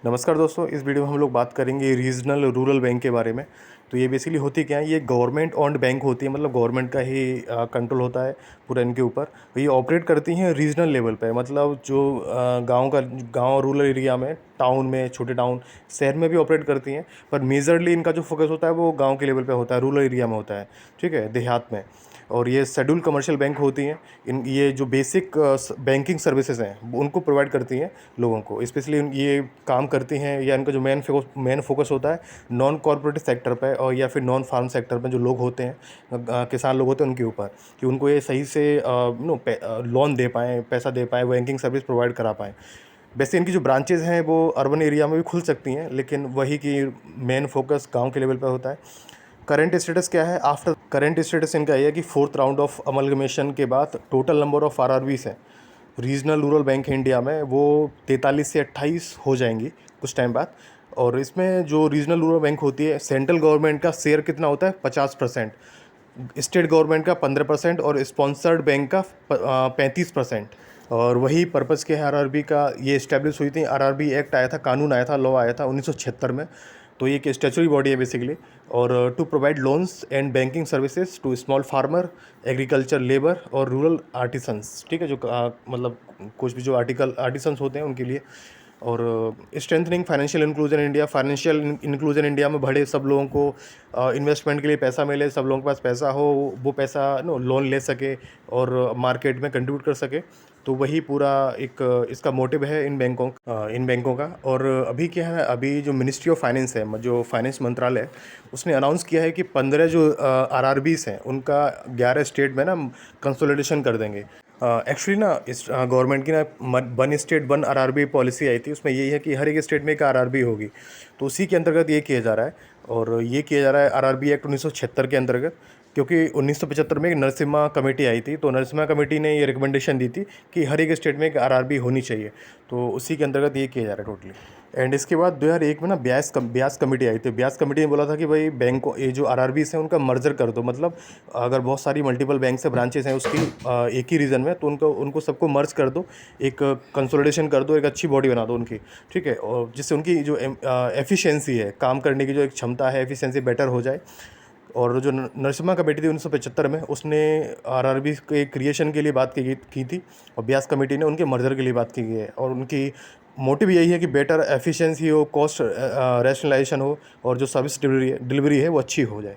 नमस्कार दोस्तों, इस वीडियो में हम लोग बात करेंगे रीजनल रूरल बैंक के बारे में। तो ये बेसिकली होती क्या है, ये गवर्नमेंट ओन्ड बैंक होती है, मतलब गवर्नमेंट का ही कंट्रोल होता है पूरा इनके ऊपर। तो ये ऑपरेट करती हैं रीजनल लेवल पे, मतलब जो गांव रूरल एरिया में, टाउन में, छोटे टाउन शहर में भी ऑपरेट करती हैं। पर मेजरली इनका जो फोकस होता है वो गाँव के लेवल पे होता है, रूरल एरिया में होता है, ठीक है, देहात में। और ये शेड्यूल कमर्शियल बैंक होती हैं। ये जो बेसिक बैंकिंग सर्विसेज हैं वो उनको प्रोवाइड करती हैं लोगों को। स्पेशली ये काम करती हैं, या इनका जो मेन फोकस होता है नॉन कॉर्पोरेट सेक्टर पे, और या फिर नॉन फार्म सेक्टर में जो लोग होते हैं, किसान लोग होते हैं, उनके ऊपर, कि उनको ये सही से लोन दे पाएँ, पैसा दे पाएँ, बैंकिंग सर्विस प्रोवाइड करा पाएँ। वैसे इनकी जो ब्रांचेज़ हैं वो अर्बन एरिया में भी खुल सकती हैं, लेकिन वही कि मेन फोकस गांव के लेवल पर होता है। करंट स्टेटस क्या है? आफ्टर करंट स्टेटस इनका ये है कि फोर्थ राउंड ऑफ अमलगमेशन के बाद टोटल नंबर ऑफ आरआरबीस हैं रीजनल रूरल बैंक है इंडिया में, वो 43 से 28 हो जाएंगी कुछ टाइम बाद। और इसमें जो रीजनल रूरल बैंक होती है, सेंट्रल गवर्नमेंट का शेयर कितना होता है? 50%, स्टेट गवर्नमेंट का 15% और स्पॉन्सर्ड बैंक का 35%। और वही पर्पज़ के है आरआरबी का, ये इस्टेब्लिश हुई थी। आरआरबी एक्ट आया था, कानून आया था, लॉ आया था 1976 में। तो ये एक स्टैच्यूटरी बॉडी है बेसिकली। और to provide loans and banking services to small farmer, agriculture labour और रूरल आर्टिसंस, ठीक है, जो मतलब कुछ भी जो आर्टिसंस होते हैं उनके लिए। और strengthening financial inclusion India, financial inclusion India में बढ़े, सब लोगों को इन्वेस्टमेंट के लिए पैसा मिले, सब लोगों के पास पैसा हो, वो पैसा लोन ले सके और मार्केट में कंट्रीब्यूट कर सके। तो वही पूरा एक इसका मोटिव है इन बैंकों का। और अभी क्या है, अभी जो मिनिस्ट्री ऑफ फाइनेंस है, जो फाइनेंस मंत्रालय है, उसने अनाउंस किया है कि 15 जो आरआरबीस हैं उनका 11 स्टेट में ना कंसोलिडेशन कर देंगे। एक्चुअली ना इस गवर्नमेंट की ना one state one RRB policy आई थी, उसमें यही है कि हर एक स्टेट में एक आरआरबी होगी। तो उसी के अंतर्गत ये किया जा रहा है। और ये किया जा रहा है आरआरबी एक्ट 1976 के अंतर्गत, क्योंकि 1975 में एक नरसिम्हा कमेटी आई थी। तो नरसिम्हा कमेटी ने ये रिकमेंडेशन दी थी कि हर एक स्टेट में एक आरआरबी होनी चाहिए। तो उसी के अंतर्गत ये किया जा रहा है टोटली। एंड इसके बाद 2001 में ना ब्यास कमेटी आई थी। ब्यास कमेटी ने बोला था कि भाई बैंकों, ये जो आरआरबीस हैं उनका मर्जर कर दो, मतलब अगर बहुत सारी मल्टीपल बैंक से ब्रांचेस हैं उसकी एक ही रीजन में, तो उनको सबको मर्ज कर दो, एक कंसोलिडेशन कर दो, एक अच्छी बॉडी बना दो उनकी, ठीक है, और जिससे उनकी जो एफिशिएंसी है, काम करने की जो एक क्षमता है, एफिशिएंसी बेटर हो जाए। और जो नरसिम्हा कमेटी थी 1975 में, उसने आरआरबी के क्रिएशन के लिए बात की थी, और ब्यास कमेटी ने उनके मर्जर के लिए बात की गई है। और उनकी मोटिव यही है कि बेटर एफिशिएंसी हो, कॉस्ट रैशनलाइजेशन हो, और जो सर्विस डिलीवरी है वो अच्छी हो जाए।